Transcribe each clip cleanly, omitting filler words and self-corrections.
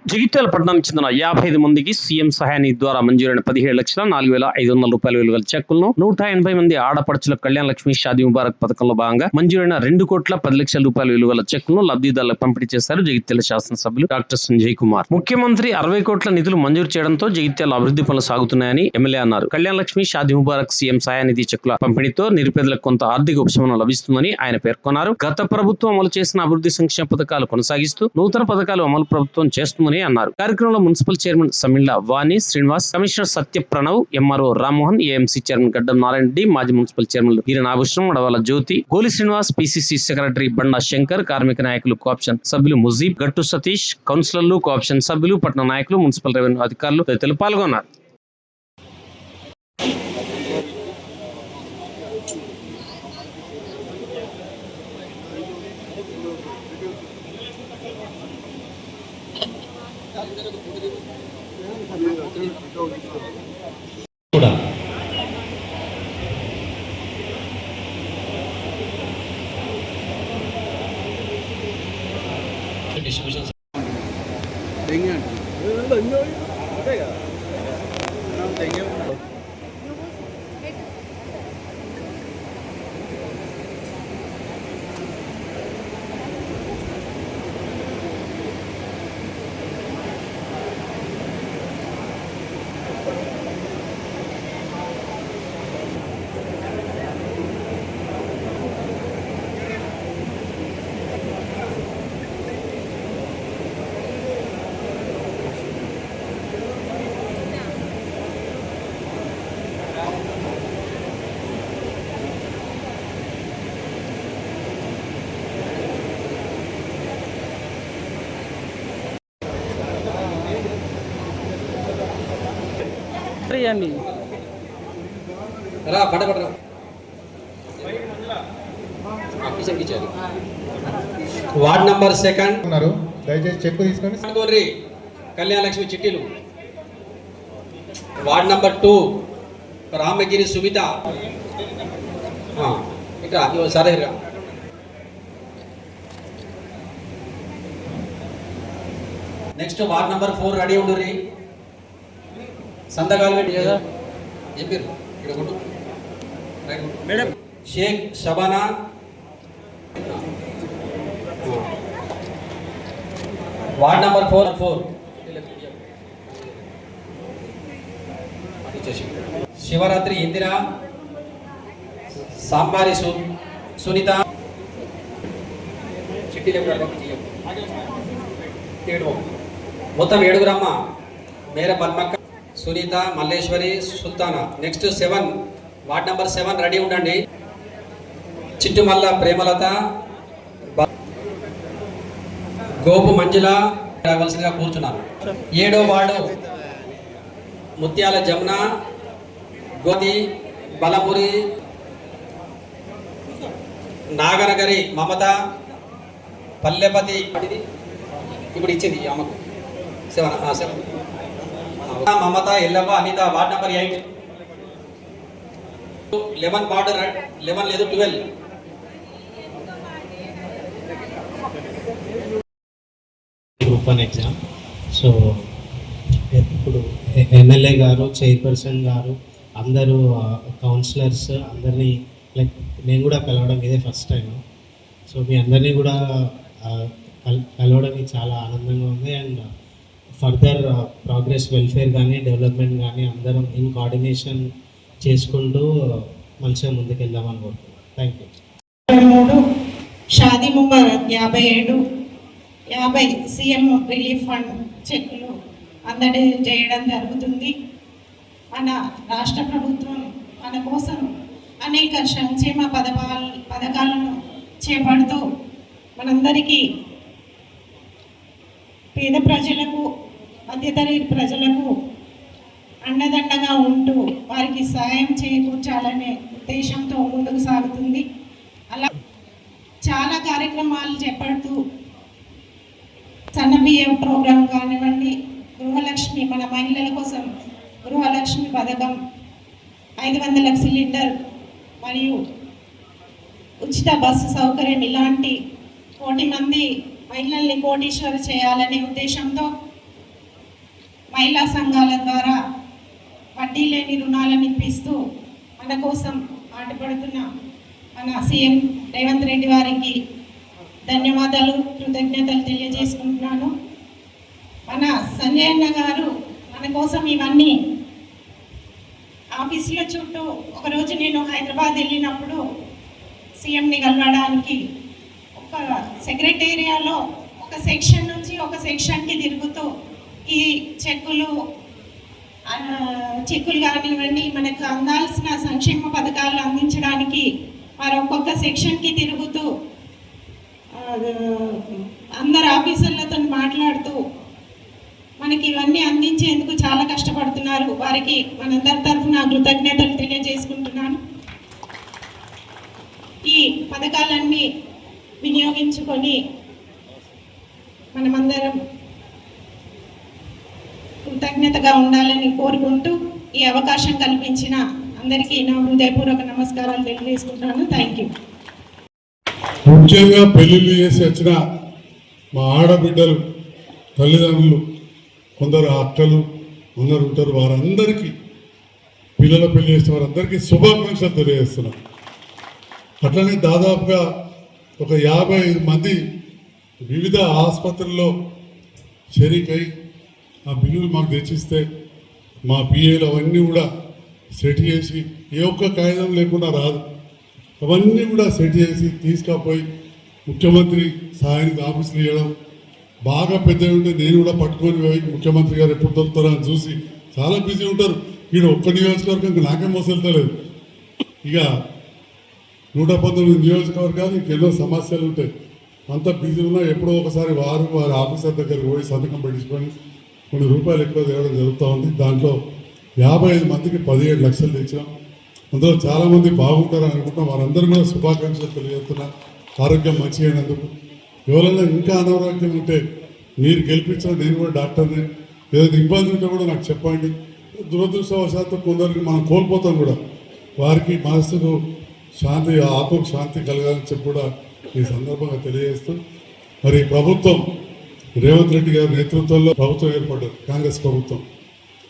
జగిత్యాల పట్టణానికి చెందిన 55 మందికి సీఎం సహాయ నిధి ద్వారా మంజూరైన 17,04,500 రూపాయల విలువల చెక్కులను 180 మంది ఆడపడుచుల కళ్యాణ లక్ష్మి షాదీ ముబారక్ పథకంలో భాగంగా మంజూరైన 2,10,00,000 రూపాయల విలువల చెక్కులను లబ్ధిదారులకు పంపిణీ చేశారు జగిత్యాల శాసనసభ్యులు డాక్టర్ సంజయ్ కుమార్. ముఖ్యమంత్రి 60 కోట్ల నిధులు మంజూరు చేయడంతో జగిత్యాల అభివృద్ధి పనులు సాగుతున్నాయని ఎమ్మెల్యే అన్నారు. కళ్యాణ లక్ష్మి షాదీ ముబారక్ సీఎం సహాయ నిధి చెక్కుల పంపిణీతో నిరుపేదలకు కొంత ఆర్థిక ఉపశమనం లభిస్తుందని ఆయన పేర్కొన్నారు. గత ప్రభుత్వం అమలు చేసిన అభివృద్ధి సంక్షేమ పథకాలు కొనసాగిస్తూ నూతన పథకాలు అమలు ప్రభుత్వం చేస్తుందని అన్నారు. కార్యక్రమంలో municipal chairman Samilla Vani Srinivas, commissioner Satya Pranav, MRO Rammohan, AMC chairman Gaddam Narayana Reddy, మాజీ municipal chairman Eera Nagabhushanam, Madavala Jyothi, Goli Srinivas, PCC secretary Banda Shankar, కార్మిక నాయకులు, కోఆప్షన్ సభ్యులు ముజీబ్, గట్టు సతీష్, కౌన్సిలర్లు, కోఆప్షన్ సభ్యులు, పట్టణ నాయకులు, మున్సిపల్ రెవెన్యూ అధికారులు తదితరులు పాల్గొన్నారు. కూడా డిస్ట్రిబ్యూషన్ వార్డ్ నంబర్ 2 దయచేసి చెక్కు తీసుకొని కళ్యాణ లక్ష్మి చిట్టీలు. వార్డ్ నంబర్ 2 రామగిరి సుమిత ఇక్కడ సరే. నెక్స్ట్ వార్డ్ నంబర్ 4 రెడీ ఉండుర్రి. సంతకాలు పెట్టి కదా చెప్పారు ఇక్కడ కొట్టు madam. Sheikh Shabana, ward number 4 Shivaratri Indira, Sambari Sunitha, Chitti మొత్తం 7 Mera Padmakka, Sunitha, Malleshwari, Sultana. Next 7 ward number 7 ready ఉండండి. చిట్టుమల్ల ప్రేమలత, గోపు మంజుల రావాల్సిందిగా కూర్చున్నారు. 7వ వార్డు ముత్యాల జమున, గోది, బలపురి, నాగనగరి మమత, పల్లెపతి. ఇప్పుడు ఇచ్చింది అమ్మకు 7 Mamata, Yellavva, Anitha. Ward number 8 11 ward 11 లేదు 12. Open exam. సో ఇప్పుడు ఎమ్మెల్యే గారు, చైర్పర్సన్ గారు, అందరూ కౌన్సిలర్స్ అందరినీ లైక్ నేను కూడా కలవడం ఇదే ఫస్ట్ టైం. సో మీ అందరినీ కూడా కలవడం చాలా ఆనందంగా ఉంది. అండ్ ఫర్దర్ ప్రోగ్రెస్, వెల్ఫేర్ కానీ డెవలప్మెంట్ కానీ అందరం ఇన్ కోఆర్డినేషన్ చేసుకుంటూ మంచిగా ముందుకెళ్దామని కోరుకుంటున్నాను. Thank you. 3 Shaadi Mubarak 50 CM relief fund చెక్కులు అందడి చేయడం జరుగుతుంది. మన రాష్ట్ర ప్రభుత్వం మన కోసం అనేక సంక్షేమ పథకాలను చేపడుతూ మనందరికీ పేద ప్రజలకు, మధ్యతరగతి ప్రజలకు అండదండగా ఉంటూ వారికి సహాయం చేకూర్చాలనే ఉద్దేశంతో ముందుకు సాగుతుంది. అలా చాలా కార్యక్రమాలు చేపడుతూ సన్నబియ్యం ప్రోగ్రాం కానివ్వండి, గృహలక్ష్మి మన మహిళల కోసం గృహలక్ష్మి పథకం, 500 సిలిండర్ మరియు ఉచిత బస్సు సౌకర్యం, ఇలాంటి 1,000 మంది మహిళల్ని కోటీశ్వరు చేయాలనే ఉద్దేశంతో మహిళా సంఘాల ద్వారా వడ్డీ లేని రుణాలను ఇప్పిస్తూ మన కోసం ఆటపడుతున్న మన సీఎం రేవంత్ రెడ్డి వారికి ధన్యవాదాలు, కృతజ్ఞతలు తెలియజేసుకుంటున్నాను. మన సంజయ్ అన్న గారు మన కోసం ఇవన్నీ ఆఫీసుల చుట్టూ, ఒకరోజు నేను హైదరాబాద్ వెళ్ళినప్పుడు సీఎంని కలవడానికి ఒక సెక్రటేరియాలో ఒక సెక్షన్ నుంచి ఒక సెక్షన్కి తిరుగుతూ ఈ చెక్కులు కానివ్వండి, మనకు అందాల్సిన సంక్షేమ పథకాలు అందించడానికి మరి ఒక్కొక్క సెక్షన్కి తిరుగుతూ అందరు ఆఫీసర్లతో మాట్లాడుతూ మనకి ఇవన్నీ అందించేందుకు చాలా కష్టపడుతున్నారు. వారికి మనందరి తరఫున కృతజ్ఞతలు తెలియజేసుకుంటున్నాను. ఈ పథకాలన్నీ వినియోగించుకొని మనమందరం కృతజ్ఞతగా ఉండాలని కోరుకుంటూ ఈ అవకాశం కల్పించిన అందరికీ నా హృదయపూర్వక నమస్కారాలు తెలియజేసుకుంటున్నాను. Thank you. ముఖ్యంగా పెళ్లిళ్ళు చేసి వచ్చిన మా ఆడబిడ్డలు, తల్లిదండ్రులు, కొందరు అక్కలు అందరు ఉంటారు, వారందరికీ పిల్లల పెళ్లి చేసిన వారందరికీ శుభాకాంక్షలు తెలియజేస్తున్నాం. అట్లనే దాదాపుగా ఒక 55 మంది వివిధ ఆసుపత్రుల్లో షరీకై ఆ బిల్లులు మాకు తెచ్చిస్తే మా పిఏలు అవన్నీ కూడా సెట్ చేసి ఏ ఒక్క కాగితం లేకుండా రాదు, అవన్నీ కూడా సెట్ చేసి తీసుకపోయి ముఖ్యమంత్రి సహాయానికి ఆఫీసులు ఇవ్వడం. బాగా పెద్ద ఉంటే నేను కూడా పట్టుకొని పోయి ముఖ్యమంత్రి గారు ఎప్పుడు దొరుకుతారో అని చూసి, చాలా బిజీ ఉంటారు. వీడు ఒక్క నియోజకవర్గం నాకే మోసెళ్తలేదు. ఇక 119 నియోజకవర్గాలు ఇంకెన్నో సమస్యలు ఉంటాయి. అంత బిజీ ఉన్నా ఎప్పుడో ఒకసారి వారి ఆఫీసర్ దగ్గరికి పోయి సంతకం పెట్టించుకొని కొన్ని రూపాయలు ఎక్కువ తేవడం జరుగుతూ ఉంది. దాంట్లో 55 మందికి 17 లక్షలు తెచ్చాం. అందులో చాలామంది బాగుంటారు అనుకుంటాం. వారందరూ కూడా శుభాకాంక్షలు తెలియజేస్తున్నా. ఆరోగ్యం మంచిగా అయినందుకు. ఎవరైనా ఇంకా అనారోగ్యం ఉంటే మీరు గెలిపించిన, నేను కూడా డాక్టర్ని, ఏదైనా ఇబ్బంది ఉంటే కూడా నాకు చెప్పండి. దురదృష్టవశాత్తు కొందరికి మనం కోల్పోతాం కూడా. వారికి మనసుకు శాంతి, ఆత్మకు శాంతి కలగాలని చెప్పి కూడా ఈ సందర్భంగా తెలియజేస్తూ, మరి ప్రభుత్వం రేవంత్ రెడ్డి గారి నేతృత్వంలో ప్రభుత్వం ఏర్పడ్డది, కాంగ్రెస్ ప్రభుత్వం.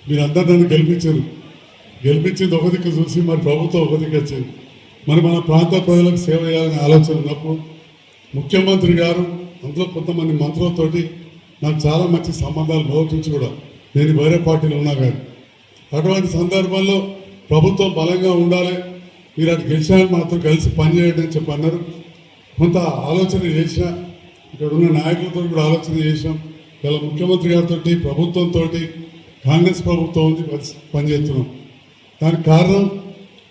మీరందరూ నన్ను గెలిపించింది ఒక దిక్కు చూసి మరి ప్రభుత్వం ఒక దిక్కు వచ్చింది. మరి మన ప్రాంత ప్రజలకు సేవ చేయాలనే ఆలోచన ఉన్నప్పుడు ముఖ్యమంత్రి గారు, అందులో కొంతమంది మంత్రులతోటి నాకు చాలా మంచి సంబంధాలు బోధించి కూడా, నేను వేరే పార్టీలో ఉన్నా కానీ, అటువంటి సందర్భంలో ప్రభుత్వం బలంగా ఉండాలి, మీరు అటు గెలిచారని మనతో కలిసి పనిచేయండి అని చెప్పి అన్నారు. కొంత ఆలోచన చేసిన, ఇక్కడ ఉన్న నాయకులతో కూడా ఆలోచన చేసినాం. ఇలా ముఖ్యమంత్రి గారితో, ప్రభుత్వంతో, కాంగ్రెస్ ప్రభుత్వం ఉంది పనిచేస్తున్నాం. దానికి కారణం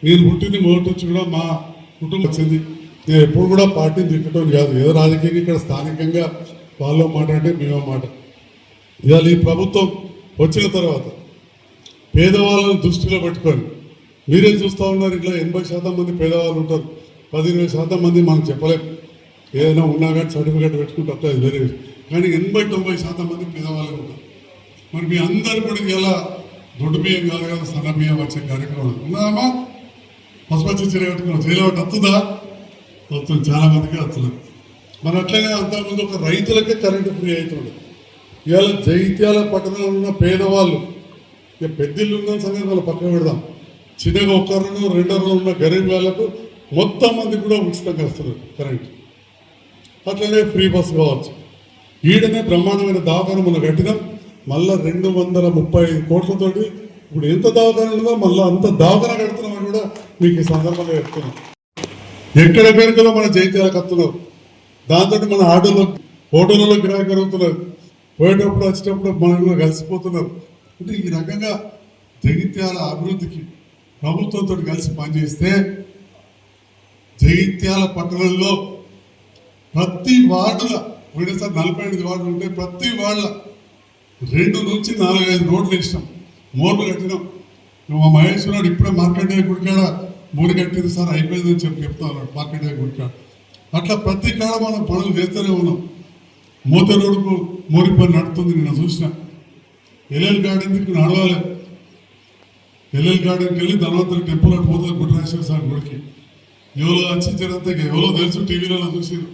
నేను పుట్టింది మొదటి నుంచి కూడా మా కుటుంబం వచ్చింది. నేను ఎప్పుడు కూడా పార్టీని తిట్టడం కాదు, ఏదో రాజకీయంగా ఇక్కడ స్థానికంగా వాళ్ళ మాట అంటే మేమో మాట. ఇవాళ ఈ ప్రభుత్వం వచ్చిన తర్వాత పేదవాళ్ళను దృష్టిలో పెట్టుకొని, మీరే చూస్తూ ఉన్నారు, ఇట్లా 80% మంది పేదవాళ్ళు ఉంటారు, 10-20% మంది మనం చెప్పలేము. ఏదైనా ఉన్నా కానీ సర్టిఫికేట్ పెట్టుకుంటే అట్లా వేరే. కానీ 80-90% మంది పేదవాళ్ళే ఉంటారు. మరి మీ అందరూ కూడా ఇలా దొడ్డు బియ్యం కాదు కదా, సన్న బియ్యం వచ్చే కార్యక్రమం ఉన్నామా? పసుపచ్చి చీర కట్టుకున్నాం, జైలు వస్తుందా? వస్తుంది, చాలా మందికి వస్తుంది. మరి అట్లనే అంతకుముందు ఒక రైతులకే కరెంటు ఫ్రీ అవుతుంది. ఇవాళ జైత్యాల పట్టణంలో ఉన్న పేదవాళ్ళు, ఇక పెద్దిళ్ళు ఉన్న సంగతి వాళ్ళు పక్కన పెడదాం, చిన్నగా 1-2 రోజులు ఉన్న గరీబ్ వాళ్ళకు మొత్తం మంది కూడా ఉచితంగా వస్తున్నారు కరెంటు. అట్లనే ఫ్రీ బస్సు కావచ్చు. ఈడనే బ్రహ్మాండమైన దవాఖాన మనం కట్టినాం. మళ్ళా 235 కోట్లతోటి ఇప్పుడు ఎంత దవాఖాన ఉందో మళ్ళీ అంత దవాఖాన కడుతున్నామని కూడా మీకు ఈ సందర్భంగా చెప్తున్నాం. ఎక్కడ పేరుకలో మన జైత్యాలకు వస్తున్నారు, దాంతో మన హోటళ్ళలో గిరాకీ జరుగుతున్నారు, పోయేటప్పుడు వచ్చేటప్పుడు మనం కూడా కలిసిపోతున్నారు. అంటే ఈ రకంగా జగిత్యాల అభివృద్ధికి ప్రభుత్వంతో కలిసి పనిచేస్తే జగిత్యాల పట్టణంలో ప్రతి వార్డుల, పోయినసారి 48 వార్డులు ఉంటే ప్రతి వార్డుల 2 నుంచి 4-5 రోడ్లు వేసినాం, మోర్లు కట్టినాం. మా మహేశ్వరుడు ఇప్పుడే మార్కెట్ గుడికాడ 3 కట్టింది సార్, అయిపోయిందని చెప్తా ఉన్నాడు మార్కెట్ గుడికాడ. అట్లా ప్రతి కాడ మనం పనులు చేస్తూనే ఉన్నాం. మూత రోడ్డుకు మోరి పని నడుతుంది, నేను చూసిన. ఎల్ఎల్ గార్డెన్కి నడవాలి, ఎల్ఎల్ గార్డెన్కి వెళ్ళి ధన్వంతరి టెంపుల్ అటు పోతుంది గుడ్రాజేశ్వర స్వామి గుడికి. ఎవరో వచ్చి జరంతా ఎవరో తెలుసు, టీవీలలో చూసారు,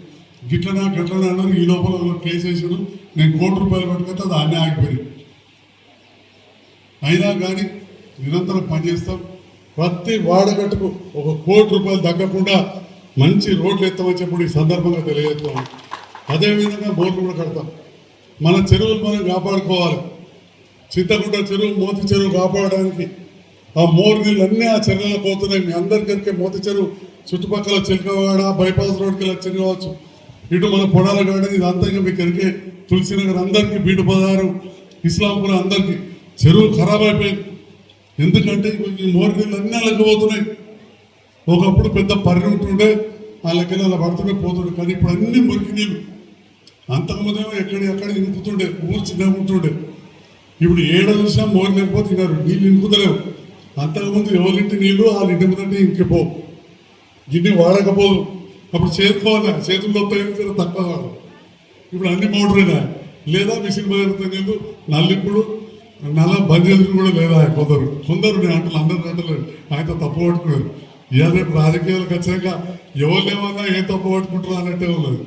గిట్లనా గట్లనా అన్నారు. ఈ లోపల కేసు వేసారు, నేను ₹1 కోటి పెట్టుకుంటే అది అన్నీ ఆగిపోయింది. అయినా కానీ నిరంతరం పనిచేస్తాం. ప్రతి వాడగట్టుకు 1 కోటి రూపాయలు తగ్గకుండా మంచి రోడ్లు ఎత్తామని చెప్పి ఈ సందర్భంగా తెలియజేస్తాం. అదేవిధంగా బోర్లు కూడా కడతాం. మన చెరువులు మనం కాపాడుకోవాలి. చింతకుంట చెరువు, మోతి చెరువు కాపాడడానికి ఆ మోరు నీళ్ళు అన్నీ ఆ చెరువులో పోతున్నాయి. మీ అందరికీ మోతి చెరువు చుట్టుపక్కల చిలకవాడ బైపాస్ రోడ్కి వచ్చి కావచ్చు, ఇటు మన పొడాల గార్డెన్ ఇదంతా మీకు ఎరికే, తులసినగర్ అందరికీ, బీటు పదారు, ఇస్లాంపురం అందరికీ చెరువు ఖరాబ్ అయిపోయింది. ఎందుకంటే ఈ మోరు నీళ్ళు అన్నీ లెక్కపోతున్నాయి. ఒకప్పుడు పెద్ద పర్రి ఉంటుండే, ఆ లెక్కలు అలా పడుతుండే పోతుండే, కానీ ఇప్పుడు అన్ని మురికి నీళ్ళు. అంతకుముందేమో ఎక్కడ ఇంకుతుండే, ఊరు చిన్నగా ఉంటుండే. ఇప్పుడు ఏడ చూసినా మోరు లేకపోతే నీళ్ళు ఇంకుతలేవు. అంతకుముందు ఎవరింటి నీళ్ళు వాళ్ళ ఇంటి ముందంటే ఇంకిపోవు, గిన్నె వాడకపోదు. అప్పుడు చేరుకోవాలి, చేతుల్లో తక్కువ వాడు. ఇప్పుడు అన్ని మోటరేనా, లేదా మిషన్ బదిలితే నీళ్ళు నల్లిప్పుడు నల్ల బంద్ చేసుకుని కూడా లేదా కొందరు నేను అంటలు అందరు అంటలేదు, ఆయనతో తప్పు పట్టుకున్నారు. ఇవాళ రేపు రాజకీయాలకు వచ్చాక ఎవరు లేవన్నా ఏం తప్పు పట్టుకుంటారు అన్నట్టే ఉన్నది.